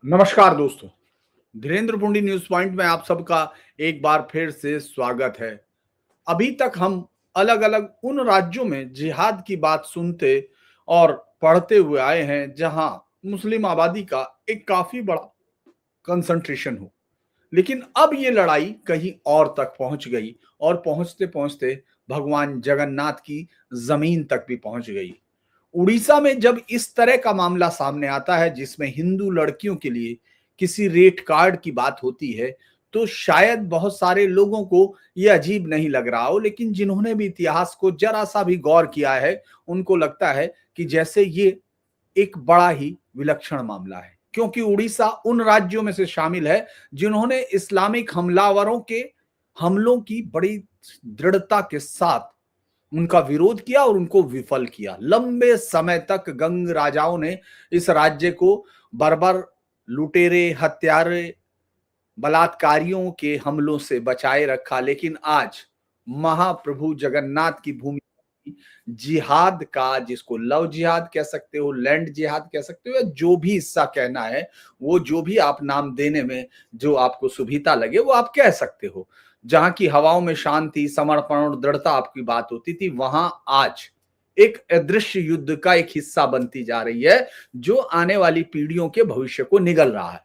नमस्कार दोस्तों। Dhirendra पुंडी news point में आप सबका एक बार फिर से स्वागत है। अभी तक हम अलग अलग उन राज्यों में जिहाद की बात सुनते और पढ़ते हुए आए हैं जहां मुस्लिम आबादी का एक काफी बड़ा कंसंट्रेशन हो, लेकिन अब ये लड़ाई कहीं और तक पहुंच गई और पहुंचते पहुंचते भगवान जगन्नाथ की जमीन तक भी पहुंच गई। उड़ीसा में जब इस तरह का मामला सामने आता है जिसमें हिंदू लड़कियों के लिए किसी रेट कार्ड की बात होती है, तो शायद बहुत सारे लोगों को यह अजीब नहीं लग रहा हो, लेकिन जिन्होंने भी इतिहास को जरा सा भी गौर किया है उनको लगता है कि जैसे ये एक बड़ा ही विलक्षण मामला है, क्योंकि उड़ीसा उन राज्यों में से शामिल है जिन्होंने इस्लामिक हमलावरों के हमलों की बड़ी दृढ़ता के साथ उनका विरोध किया और उनको विफल किया। लंबे समय तक गंग राजाओं ने इस राज्य को बर्बर, लुटेरे, हत्यारे, बलात्कारियों के हमलों से बचाए रखा, लेकिन आज महाप्रभु जगन्नाथ की भूमि जिहाद का, जिसको लव जिहाद कह सकते हो, लैंड जिहाद कह सकते हो, या जो भी हिस्सा कहना है, वो जो भी आप नाम देने में जो आपको सुविधा लगे वो आप कह सकते हो। जहां की हवाओं में शांति, समर्पण और दृढ़ता आपकी बात होती थी, वहां आज एक अदृश्य युद्ध का एक हिस्सा बनती जा रही है जो आने वाली पीढ़ियों के भविष्य को निगल रहा है।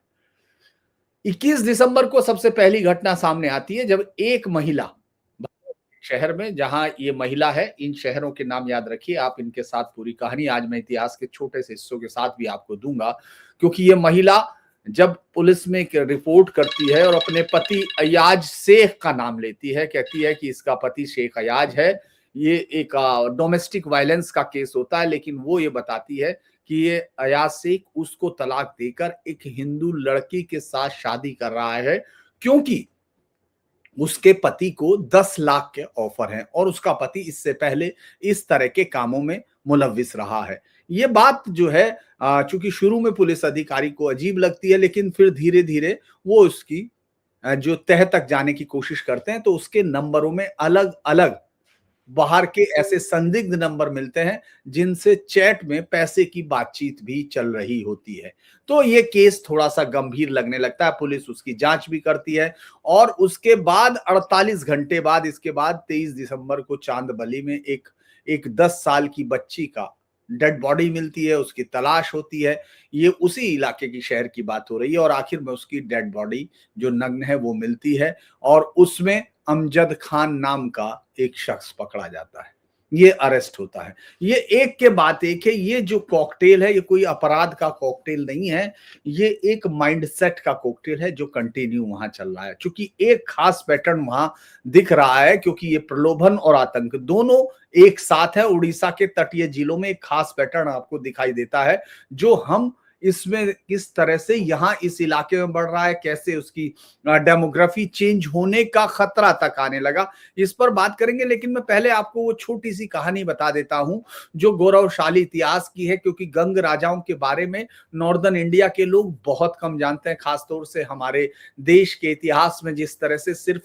21 दिसंबर को सबसे पहली घटना सामने आती है जब एक महिला शहर में, जहां ये महिला है, इन शहरों के नाम याद रखिए आप, इनके साथ पूरी कहानी आज मैं इतिहास के छोटे से हिस्सों के साथ भी आपको दूंगा, क्योंकि ये महिला जब पुलिस में रिपोर्ट करती है और अपने पति अयाज शेख का नाम लेती है, कहती है कि इसका पति शेख अयाज है, ये एक डोमेस्टिक वायलेंस का केस होता है, लेकिन वो ये बताती है कि ये अयाज शेख उसको तलाक देकर एक हिंदू लड़की के साथ शादी कर रहा है, क्योंकि उसके पति को 10 लाख के ऑफर हैं और उसका पति इससे पहले इस तरह के कामों में मुलव्विस रहा है। ये बात जो है चूंकि शुरू में पुलिस अधिकारी को अजीब लगती है, लेकिन फिर धीरे धीरे वो उसकी जो तह तक जाने की कोशिश करते हैं, तो उसके नंबरों में अलग अलग बाहर के ऐसे संदिग्ध नंबर मिलते हैं जिनसे चैट में पैसे की बातचीत भी चल रही होती है। तो ये केस थोड़ा सा गंभीर लगने लगता है, पुलिस उसकी जांच भी करती है और उसके बाद 48 घंटे बाद, इसके बाद 23 दिसंबर को चांदबली में एक 10 साल की बच्ची का डेड बॉडी मिलती है, उसकी तलाश होती है। ये उसी इलाके की शहर की बात हो रही है और आखिर में उसकी डेड बॉडी जो नग्न है वो मिलती है और उसमें अमजद खान नाम का एक शख्स पकड़ा जाता है, ये अरेस्ट होता है। ये एक के बाद एक है। ये जो कॉकटेल है ये कोई अपराध का कॉकटेल नहीं है, ये एक माइंडसेट का कॉकटेल है जो कंटिन्यू वहां चल रहा है। क्योंकि एक खास पैटर्न वहां दिख रहा है, क्योंकि ये प्रलोभन और आतंक दोनों एक साथ है। उड़ीसा के तटीय जिलों में एक खास पैटर्न आपको दिखाई देता है जो हम इसमें किस तरह से यहाँ इस इलाके में बढ़ रहा है, कैसे उसकी डेमोग्राफी चेंज होने का खतरा तक आने लगा, इस पर बात करेंगे। लेकिन मैं पहले आपको वो छोटी सी कहानी बता देता हूं जो गौरवशाली इतिहास की है, क्योंकि गंग राजाओं के बारे में नॉर्दर्न इंडिया के लोग बहुत कम जानते हैं, खासतौर से हमारे देश के इतिहास में जिस तरह से सिर्फ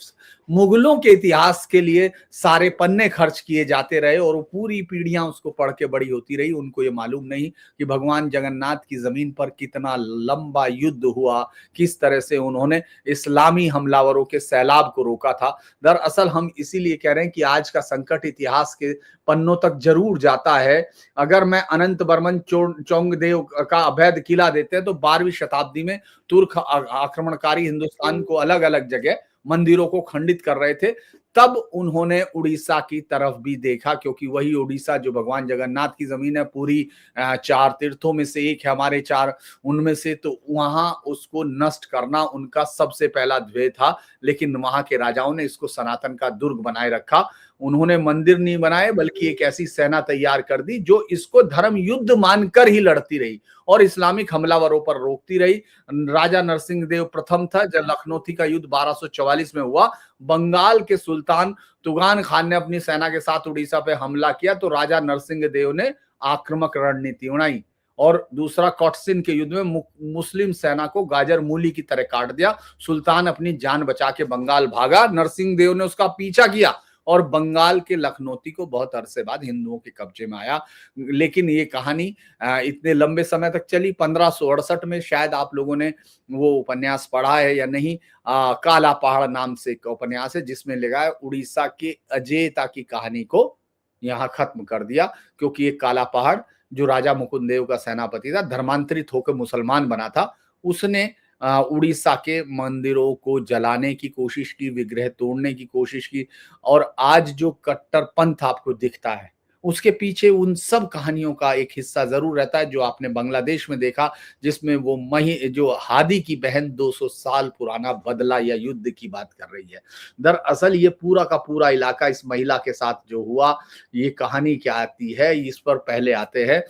मुगलों के इतिहास के लिए सारे पन्ने खर्च किए जाते रहे और वो पूरी पीढ़ियां उसको पढ़ के बड़ी होती रही, उनको ये मालूम नहीं कि भगवान जगन्नाथ की जमीन पर कितना लंबा युद्ध हुआ, किस तरह से उन्होंने इस्लामी हमलावरों के सैलाब को रोका था। दरअसल हम इसीलिए कह रहे हैं कि आज का संकट इतिहास के पन्नों तक जरूर जाता है। अगर मैं अनंत बर्मन चोंगदेव का अवैध किला देते हैं तो 12वीं शताब्दी में तुर्क आक्रमणकारी हिंदुस्तान को अलग अलग जगह मंदिरों को खंडित कर रहे थे, तब उन्होंने उड़ीसा की तरफ भी देखा, क्योंकि वही उड़ीसा जो भगवान जगन्नाथ की जमीन है, पूरी 4 तीर्थों में से एक है हमारे 4 उनमें से, तो वहां उसको नष्ट करना उनका सबसे पहला ध्येय था। लेकिन वहां के राजाओं ने इसको सनातन का दुर्ग बनाए रखा। उन्होंने मंदिर नहीं बनाए बल्कि एक ऐसी सेना तैयार कर दी जो इसको धर्म युद्ध मानकर ही लड़ती रही और इस्लामिक हमलावरों पर रोकती रही। राजा नरसिंह देव प्रथम था। जब लखनौती का युद्ध 1244 में हुआ, बंगाल के सुल्तान तुगान खान ने अपनी सेना के साथ उड़ीसा पे हमला किया, तो राजा नरसिंह देव ने आक्रामक रणनीति बनाई और दूसरा कॉटसिन के युद्ध में मुस्लिम सेना को गाजर मूली की तरह काट दिया। सुल्तान अपनी जान बचा के बंगाल भागा, नरसिंह देव ने उसका पीछा किया और बंगाल के लखनौती को बहुत अरसे बाद हिंदुओं के कब्जे में आया। लेकिन ये कहानी इतने लंबे समय तक चली। 1568 में शायद आप लोगों ने वो उपन्यास पढ़ा है या नहीं, काला पहाड़ नाम से एक उपन्यास है जिसमें लिखा है उड़ीसा के अजेयता की कहानी को यहाँ खत्म कर दिया, क्योंकि ये काला पहाड़ जो राजा मुकुंददेव का सेनापति था, धर्मांतरित होकर मुसलमान बना था, उसने उड़ीसा के मंदिरों को जलाने की कोशिश की, विग्रह तोड़ने की कोशिश की। और आज जो कट्टरपंथ आपको दिखता है, उसके पीछे उन सब कहानियों का एक हिस्सा जरूर रहता है जो आपने बांग्लादेश में देखा, जिसमें वो जो हादी की बहन 200 साल पुराना बदला या युद्ध की बात कर रही है। दरअसल ये पूरा का पूरा इलाका इस महिला के साथ जो हुआ, ये कहानी क्या आती है, इस पर पहले आते हैं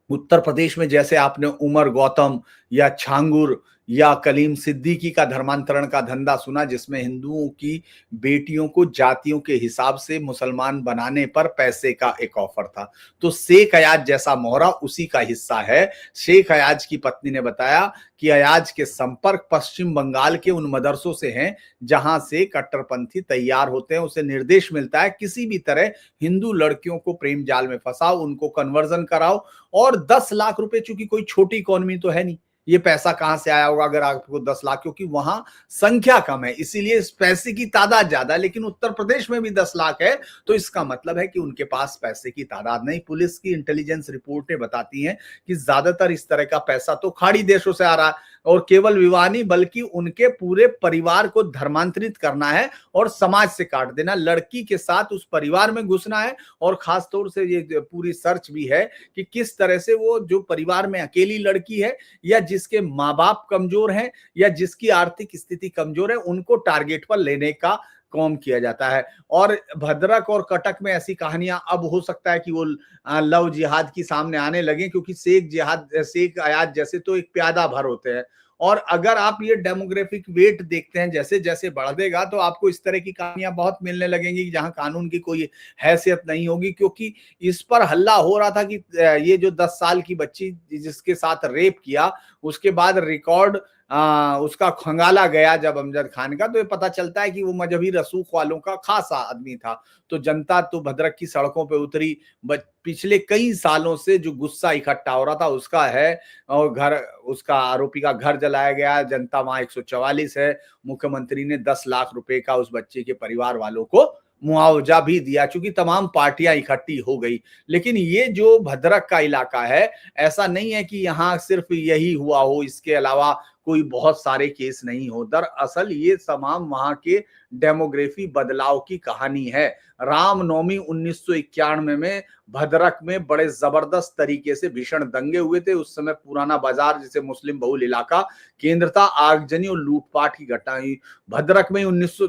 उत्तर प्रदेश में। जैसे आपने उमर गौतम या छांगुर या कलीम सिद्दीकी का धर्मांतरण का धंधा सुना, जिसमें हिंदुओं की बेटियों को जातियों के हिसाब से मुसलमान बनाने पर पैसे का एक ऑफर था। तो शेख अयाज जैसा मोहरा उसी का हिस्सा है। शेख अयाज की पत्नी ने बताया कि अयाज के संपर्क पश्चिम बंगाल के उन मदरसों से हैं जहां से कट्टरपंथी तैयार होते हैं। उसे निर्देश मिलता है किसी भी तरह हिंदू लड़कियों को प्रेम जाल में फंसाओ, उनको कन्वर्जन कराओ, और 10 लाख रुपए, चूंकि कोई छोटी इकोनॉमी तो है नहीं, ये पैसा कहां से आया होगा अगर आपको 10 लाख, क्योंकि वहां संख्या कम है इसीलिए इस पैसे की तादाद ज्यादा है। लेकिन उत्तर प्रदेश में भी 10 लाख है, तो इसका मतलब है कि उनके पास पैसे की तादाद नहीं। पुलिस की इंटेलिजेंस रिपोर्टें बताती हैं कि ज्यादातर इस तरह का पैसा तो खाड़ी देशों से आ रहा है, और केवल विवाह नहीं बल्कि उनके पूरे परिवार को धर्मांतरित करना है और समाज से काट देना, लड़की के साथ उस परिवार में घुसना है। और खासतौर से ये पूरी सर्च भी है कि किस तरह से वो जो परिवार में अकेली लड़की है या जिसके माँ बाप कमजोर हैं या जिसकी आर्थिक स्थिति कमजोर है, उनको टारगेट पर लेने का काम किया जाता है। और भद्रक और कटक में ऐसी कहानियां अब हो सकता है कि वो लव जिहाद की सामने आने लगे, क्योंकि शेख अयाज जैसे तो एक प्यादा भर होते हैं। और अगर आप ये डेमोग्राफिक वेट देखते हैं जैसे जैसे बढ़ देगा, तो आपको इस तरह की कहानियां बहुत मिलने लगेंगी जहां कानून की कोई हैसियत नहीं होगी। क्योंकि इस पर हल्ला हो रहा था कि ये जो 10 साल की बच्ची जिसके साथ रेप किया, उसके बाद रिकॉर्ड उसका खंगाला गया जब अमजद खान का, तो ये पता चलता है कि वो मजहबी रसूख वालों का खासा आदमी था। तो जनता तो भद्रक की सड़कों पे उतरी। पिछले कई सालों से जो गुस्सा इकट्ठा हो रहा था उसका है, और उसका आरोपी का घर जलाया गया। जनता वहां 144 है। मुख्यमंत्री ने 10 लाख रुपए का उस बच्चे के परिवार वालों को मुआवजा भी दिया, चूंकि तमाम पार्टियां इकट्ठी हो गई। लेकिन ये जो भद्रक का इलाका है, ऐसा नहीं है कि यहाँ सिर्फ यही हुआ हो, इसके अलावा कोई बहुत सारे केस नहीं हो। दरअसल ये तमाम वहां के डेमोग्राफी बदलाव की कहानी है। रामनवमी 1991 में भद्रक में बड़े जबरदस्त तरीके से भीषण दंगे हुए थे। उस समय पुराना बाजार, जिसे मुस्लिम बहुल इलाका केंद्र था, आगजनी और लूटपाट की घटना हुई। भद्रक में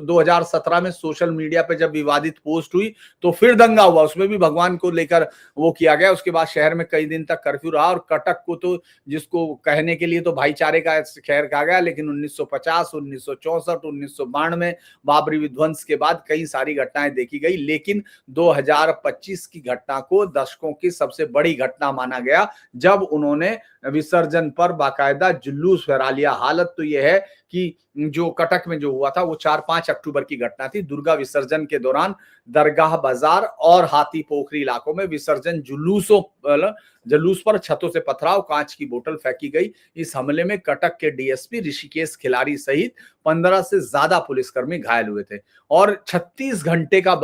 2017 में सोशल मीडिया पे जब विवादित पोस्ट हुई तो फिर दंगा हुआ, उसमें भी भगवान को लेकर वो किया गया। उसके बाद शहर में कई दिन तक कर्फ्यू रहा। और कटक को तो जिसको कहने के लिए तो भाईचारे का खैर कहा गया, लेकिन 1950, 1964, 1992 बाबरी विध्वंस के बाद कई सारी घटनाएं देखी गई। लेकिन 2025 की घटना को दशकों की सबसे बड़ी घटना माना गया, जब उन्होंने विसर्जन पर बाकायदा जुलूस फहरा लिया। हालत तो यह है कि जो कटक में जो हुआ था वो 4-5 अक्टूबर की घटना थी। दुर्गा विसर्जन के दौरान दरगाह बाजार और हाथी पोखरी इलाकों में विसर्जन जुलूस पर छतों से पथराव, कांच की बोतल फेंकी गई। इस हमले में कटक के डीएसपी ऋषिकेश खिलाड़ी सहित 15 से ज्यादा पुलिसकर्मी घायल हुए थे। और 36 घंटे का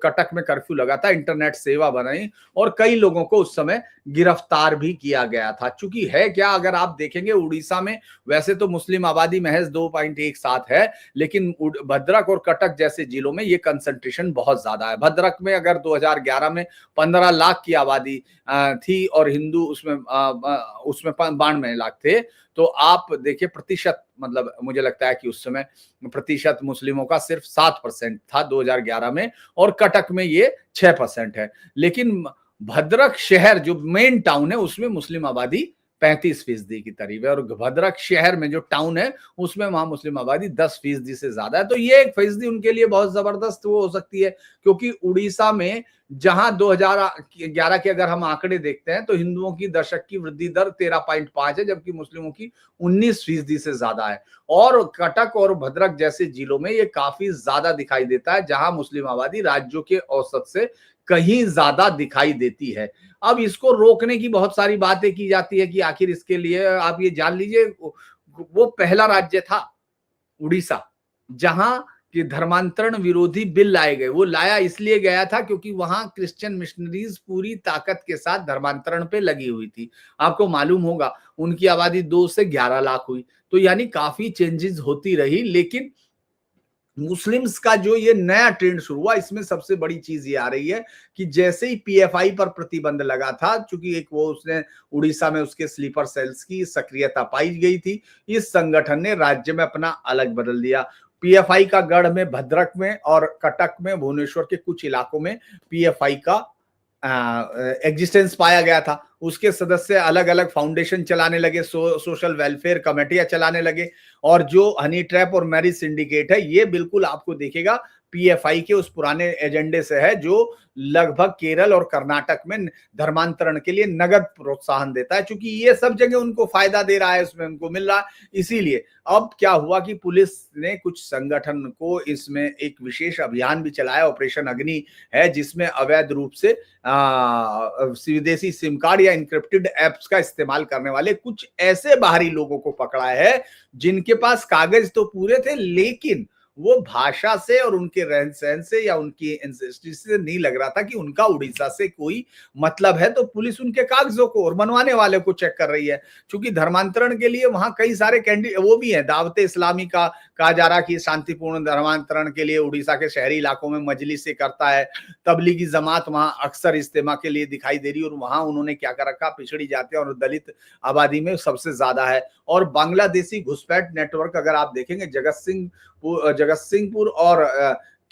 कटक में कर्फ्यू लगा था, इंटरनेट सेवा बनाई और कई लोगों को उस समय गिरफ्तार भी किया गया था। चूंकि है क्या, अगर आप देखेंगे उड़ीसा में वैसे तो मुस्लिम आबादी महज 2.17 है, लेकिन भद्रक और कटक जैसे जिलों में ये कंसंट्रेशन बहुत ज्यादा है। भद्रक में अगर 2011 में 15 लाख की आबादी थी और हिंदू उसमें 92 लाख थे, तो आप देखिए प्रतिशत, मतलब मुझे लगता है कि उस समय प्रतिशत मुस्लिमों का सिर्फ 7% था 2011 में, और कटक में ये 6% है। लेकिन भद्रक शहर जो मेन टाउन है उसमें मुस्लिम आबादी 35% के करीब है और भद्रक शहर में जो टाउन है उसमें वहां मुस्लिम आबादी 10% से ज्यादा है। तो ये 1% उनके लिए बहुत जबरदस्त वो हो सकती है, क्योंकि उड़ीसा में जहां 2011 के अगर हम आंकड़े देखते हैं तो हिंदुओं की दशक की वृद्धि दर 13.5 है, जबकि मुस्लिमों की 19% से ज्यादा है। और कटक और भद्रक जैसे जिलों में ये काफी ज्यादा दिखाई देता है, जहां मुस्लिम आबादी राज्यों के औसत से कहीं ज्यादा दिखाई देती है। अब इसको रोकने की बहुत सारी बातें की जाती है कि आखिर इसके लिए आप ये जान लीजिए, वो पहला राज्य था उड़ीसा जहां कि धर्मांतरण विरोधी बिल लाए गए। वो लाया इसलिए गया था क्योंकि वहां क्रिश्चियन मिशनरीज पूरी ताकत के साथ धर्मांतरण पे लगी हुई थी। आपको मालूम होगा उनकी आबादी 2 से 11 लाख हुई, तो यानी काफी चेंजेस होती रही। लेकिन मुस्लिम्स का जो ये नया ट्रेंड शुरू हुआ, इसमें सबसे बड़ी चीज ये आ रही है कि जैसे ही पीएफआई पर प्रतिबंध लगा था, चूंकि एक वो उसने उड़ीसा में उसके स्लीपर सेल्स की सक्रियता पाई गई थी, इस संगठन ने राज्य में अपना अलग बदल दिया। पीएफआई का गढ़ में, भद्रक में और कटक में, भुवनेश्वर के कुछ इलाकों में पीएफआई का एग्जिस्टेंस पाया गया था। उसके सदस्य अलग अलग फाउंडेशन चलाने लगे, सोशल वेलफेयर कमेटियां चलाने लगे, और जो हनी ट्रैप और मैरिज सिंडिकेट है ये बिल्कुल आपको देखेगा पीएफआई के उस पुराने एजेंडे से है, जो लगभग केरल और कर्नाटक में धर्मांतरण के लिए नगद प्रोत्साहन देता है। क्योंकि ये सब जगह उनको फायदा दे रहा है, उसमें उनको मिल रहा है। इसीलिए अब क्या हुआ कि पुलिस ने कुछ संगठन को इसमें एक विशेष अभियान भी चलाया, ऑपरेशन अग्नि है, जिसमें अवैध रूप से विदेशी सिम कार्ड या इंक्रिप्टेड एप्स का इस्तेमाल करने वाले कुछ ऐसे बाहरी लोगों को पकड़ा है जिनके पास कागज तो पूरे थे, लेकिन वो भाषा से और उनके रहन सहन से या उनकी एंसेस्ट्री से नहीं लग रहा था कि उनका उड़ीसा से कोई मतलब है। तो पुलिस उनके कागजों को और मनवाने वाले को चेक कर रही है। क्योंकि धर्मांतरण के लिए वहां कई सारे कैंडिडेट वो भी हैं। दावते इस्लामी का कहा जा रहा कि शांतिपूर्ण धर्मांतरण के लिए उड़ीसा के शहरी इलाकों में मजलिस से करता है। तबलीगी जमात वहां अक्सर इस्तेमा के लिए दिखाई दे रही है, और वहां उन्होंने क्या कर रखा, पिछड़ी जाति और दलित आबादी में सबसे ज्यादा है। और बांग्लादेशी घुसपैठ नेटवर्क अगर आप देखेंगे, जगत सिंहपुर और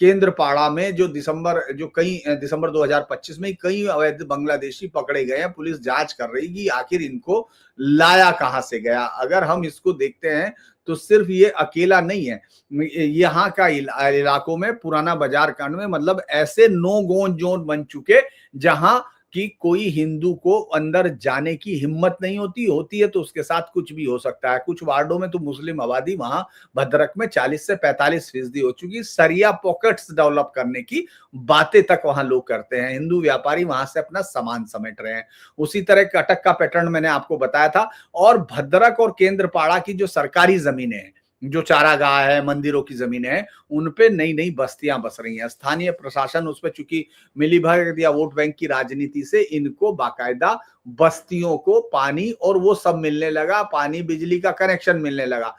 केंद्रपाड़ा में जो दिसंबर 2025 में कई अवैध बांग्लादेशी पकड़े गए हैं। पुलिस जांच कर रही कि आखिर इनको लाया कहां से गया। अगर हम इसको देखते हैं तो सिर्फ ये अकेला नहीं है, यहाँ का इलाकों में पुराना बाजार कांड में मतलब ऐसे नो गो जोन बन चुके जहां कि कोई हिंदू को अंदर जाने की हिम्मत नहीं होती है तो उसके साथ कुछ भी हो सकता है। कुछ वार्डों में तो मुस्लिम आबादी वहां भद्रक में 40 से 45% हो चुकी। सरिया पॉकेट्स डेवलप करने की बातें तक वहां लोग करते हैं। हिंदू व्यापारी वहां से अपना सामान समेट रहे हैं। उसी तरह कटक का पैटर्न मैंने आपको बताया था। और भद्रक और केंद्रपाड़ा की जो सरकारी जमीनें हैं, जो चारागाह है, मंदिरों की जमीनें हैं, उन पे नई नई बस्तियां बस रही हैं। स्थानीय प्रशासन उस पर चूंकि मिलीभगत या वोट बैंक की राजनीति से इनको बाकायदा बस्तियों को पानी और वो सब मिलने लगा, पानी बिजली का कनेक्शन मिलने लगा।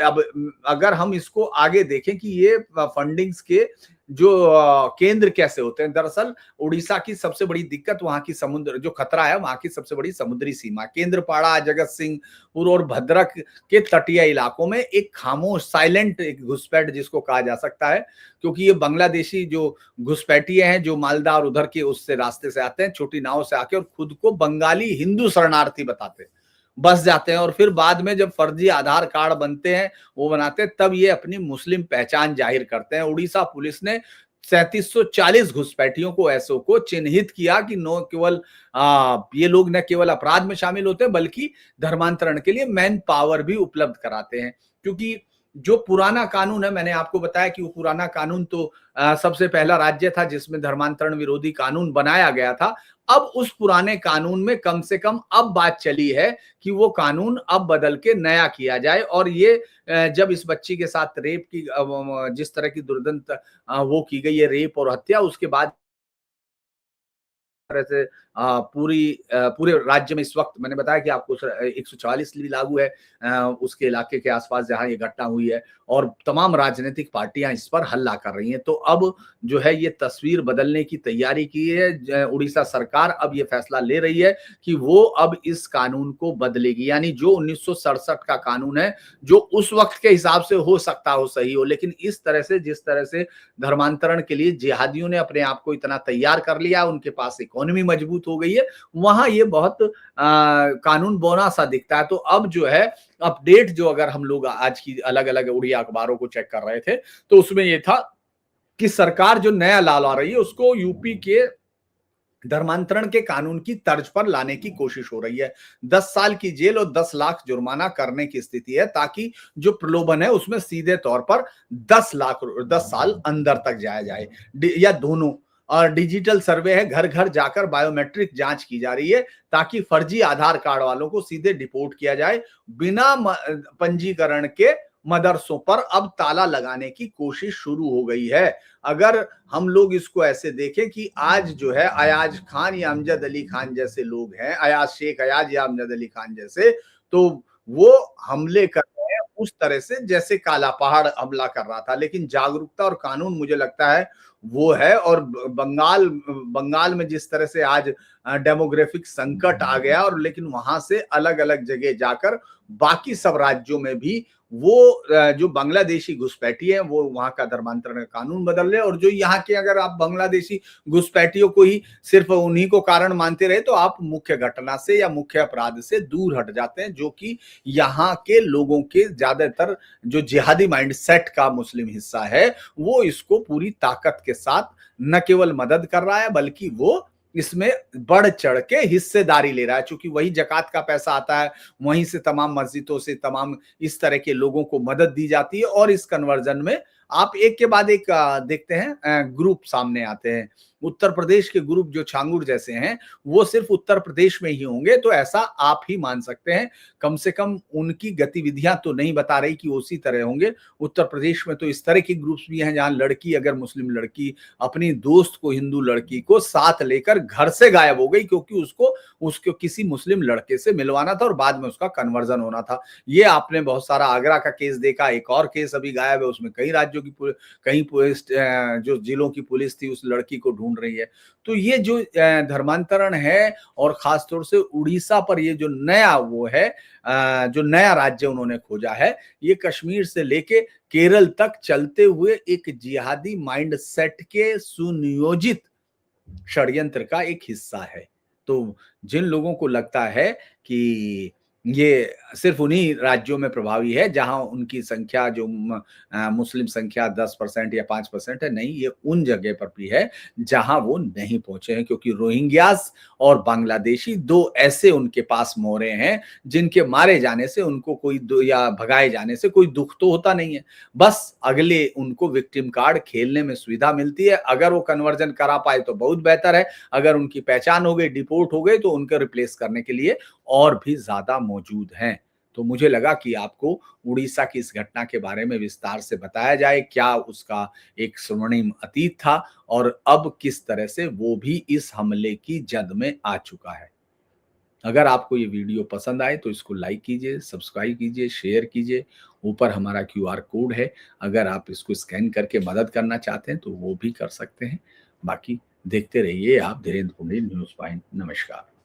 अब अगर हम इसको आगे देखें कि ये फंडिंग्स के जो केंद्र कैसे होते हैं, दरअसल उड़ीसा की सबसे बड़ी दिक्कत वहां की समुद्र, जो खतरा है वहां की सबसे बड़ी समुद्री सीमा। केंद्रपाड़ा, जगत सिंहपुर और भद्रक के तटीय इलाकों में एक खामोश साइलेंट एक घुसपैठ जिसको कहा जा सकता है, क्योंकि ये बांग्लादेशी जो घुसपैठिए हैं जो मालदा और उधर के उससे रास्ते से आते हैं, छोटी नाव से आके और खुद को बंगाली हिंदू शरणार्थी बताते हैं, बस जाते हैं, और फिर बाद में जब फर्जी आधार कार्ड बनते हैं वो बनाते हैं, तब ये अपनी मुस्लिम पहचान जाहिर करते हैं। उड़ीसा पुलिस ने 3740 घुसपैठियों को, ऐसों को चिन्हित किया कि नो केवल ये लोग न केवल अपराध में शामिल होते हैं बल्कि धर्मांतरण के लिए मैन पावर भी उपलब्ध कराते हैं। क्योंकि जो पुराना कानून है, मैंने आपको बताया कि वो पुराना कानून तो सबसे पहला राज्य था जिसमें धर्मांतरण विरोधी कानून बनाया गया था। अब उस पुराने कानून में कम से कम अब बात चली है कि वो कानून अब बदल के नया किया जाए। और ये जब इस बच्ची के साथ रेप की जिस तरह की दुर्दंत वो की गई है, रेप और हत्या, उसके बाद तरह से पूरे राज्य में इस वक्त मैंने बताया कि आपको 144 भी लागू है उसके इलाके के आसपास जहां ये घटना हुई है, और तमाम राजनीतिक पार्टियां इस पर हल्ला कर रही हैं। तो अब जो है ये तस्वीर बदलने की तैयारी की है उड़ीसा सरकार। अब ये फैसला ले रही है कि वो अब इस कानून को बदलेगी, यानी जो 1967 का कानून है, जो उस वक्त के हिसाब से हो सकता हो सही हो, लेकिन इस तरह से जिस तरह से धर्मांतरण के लिए जिहादियों ने अपने आप को इतना तैयार कर लिया, उनके पास इकोनॉमी मजबूत हो गई है, वहां ये बहुत कानून बौना सा दिखता है। तो अब जो है अपडेट, जो अगर हम लोग आज की अलग अलग उड़िया अखबारों को चेक कर रहे थे, तो उसमें ये था कि सरकार जो नया लॉ ला रही है उसको यूपी के धर्मांतरण के कानून की तर्ज पर लाने की कोशिश हो रही है। 10 साल की जेल और 10 लाख जुर्माना करने की स्थिति है, ताकि जो प्रलोभन है उसमें सीधे तौर पर 10 साल अंदर तक जाया जाए, या दोनों। और डिजिटल सर्वे है, घर घर जाकर बायोमेट्रिक जांच की जा रही है, ताकि फर्जी आधार कार्ड वालों को सीधे डिपोर्ट किया जाए। बिना पंजीकरण के मदरसों पर अब ताला लगाने की कोशिश शुरू हो गई है। अगर हम लोग इसको ऐसे देखें कि आज जो है अयाज खान या अमजद अली खान जैसे लोग हैं, अयाज शेख अयाज या अमजद अली खान जैसे, तो वो हमले कर रहे हैं उस तरह से जैसे काला पहाड़ हमला कर रहा था। लेकिन जागरूकता और कानून, मुझे लगता है वो है। और बंगाल बंगाल में जिस तरह से आज डेमोग्राफिक संकट आ गया, और लेकिन वहां से अलग अलग जगह जाकर बाकी सब राज्यों में भी वो जो बांग्लादेशी घुसपैठी है वो वहां का धर्मांतरण कानून बदल रहे। और जो यहाँ के, अगर आप बांग्लादेशी घुसपैठियों को ही सिर्फ उन्हीं को कारण मानते रहे, तो आप मुख्य घटना से या मुख्य अपराध से दूर हट जाते हैं, जो कि यहाँ के लोगों के ज्यादातर जो जिहादी माइंडसेट का मुस्लिम हिस्सा है, वो इसको पूरी ताकत के साथ न केवल मदद कर रहा है, बल्कि वो इसमें बढ़ चढ़ के हिस्सेदारी ले रहा है। चूंकि वही जकात का पैसा आता है, वहीं से तमाम मस्जिदों से तमाम इस तरह के लोगों को मदद दी जाती है। और इस कन्वर्जन में आप एक के बाद एक देखते हैं ग्रुप सामने आते हैं। उत्तर प्रदेश के ग्रुप जो छांगुर जैसे हैं, वो सिर्फ उत्तर प्रदेश में ही होंगे, तो ऐसा आप ही मान सकते हैं। कम से कम उनकी गतिविधियां तो नहीं बता रही कि उसी तरह होंगे। उत्तर प्रदेश में तो इस तरह के ग्रुप्स भी हैं जहां लड़की, अगर मुस्लिम लड़की अपनी दोस्त को, हिंदू लड़की को साथ लेकर घर से गायब हो गई, क्योंकि उसको किसी मुस्लिम लड़के से मिलवाना था और बाद में उसका कन्वर्जन होना था। ये आपने बहुत सारा आगरा का केस देखा, एक और केस अभी गायब है, उसमें कई राज्यों की कई पुलिस, जो जिलों की पुलिस थी, उस लड़की को ढूंढ रही है। तो ये जो धर्मांतरण है, और खासतौर से उड़ीसा पर ये जो नया वो है, जो नया राज्य उन्होंने खोजा है, ये कश्मीर से लेके केरल तक चलते हुए एक जिहादी माइंडसेट के सुनियोजित षड्यंत्र का एक हिस्सा है। तो जिन लोगों को लगता है कि ये सिर्फ उन्हीं राज्यों में प्रभावी है जहां उनकी संख्या, जो मुस्लिम संख्या 10% या 5% है, नहीं, ये उन जगह पर भी है जहां वो नहीं पहुंचे हैं। क्योंकि रोहिंग्यास और बांग्लादेशी दो ऐसे उनके पास मोहरे हैं जिनके मारे जाने से उनको कोई या भगाए जाने से कोई दुख तो होता नहीं है, बस अगले उनको विक्टिम कार्ड खेलने में सुविधा मिलती है। अगर वो कन्वर्जन करा पाए तो बहुत बेहतर है, अगर उनकी पहचान हो गई, डिपोर्ट हो गए, तो उनको रिप्लेस करने के लिए और भी ज्यादा मौजूद हैं। तो मुझे लगा कि आपको उड़ीसा की इस घटना के बारे में विस्तार से बताया जाए, क्या उसका एक स्वर्णिम अतीत था और अब किस तरह से वो भी इस हमले की जद में आ चुका है। अगर आपको ये वीडियो पसंद आए तो इसको लाइक कीजिए, सब्सक्राइब कीजिए, शेयर कीजिए। ऊपर हमारा QR कोड है, अगर आप इसको स्कैन करके मदद करना चाहते हैं तो वो भी कर सकते हैं। बाकी देखते रहिए आप धीरेन्द्र पुंडी न्यूज़ पॉइंट। नमस्कार।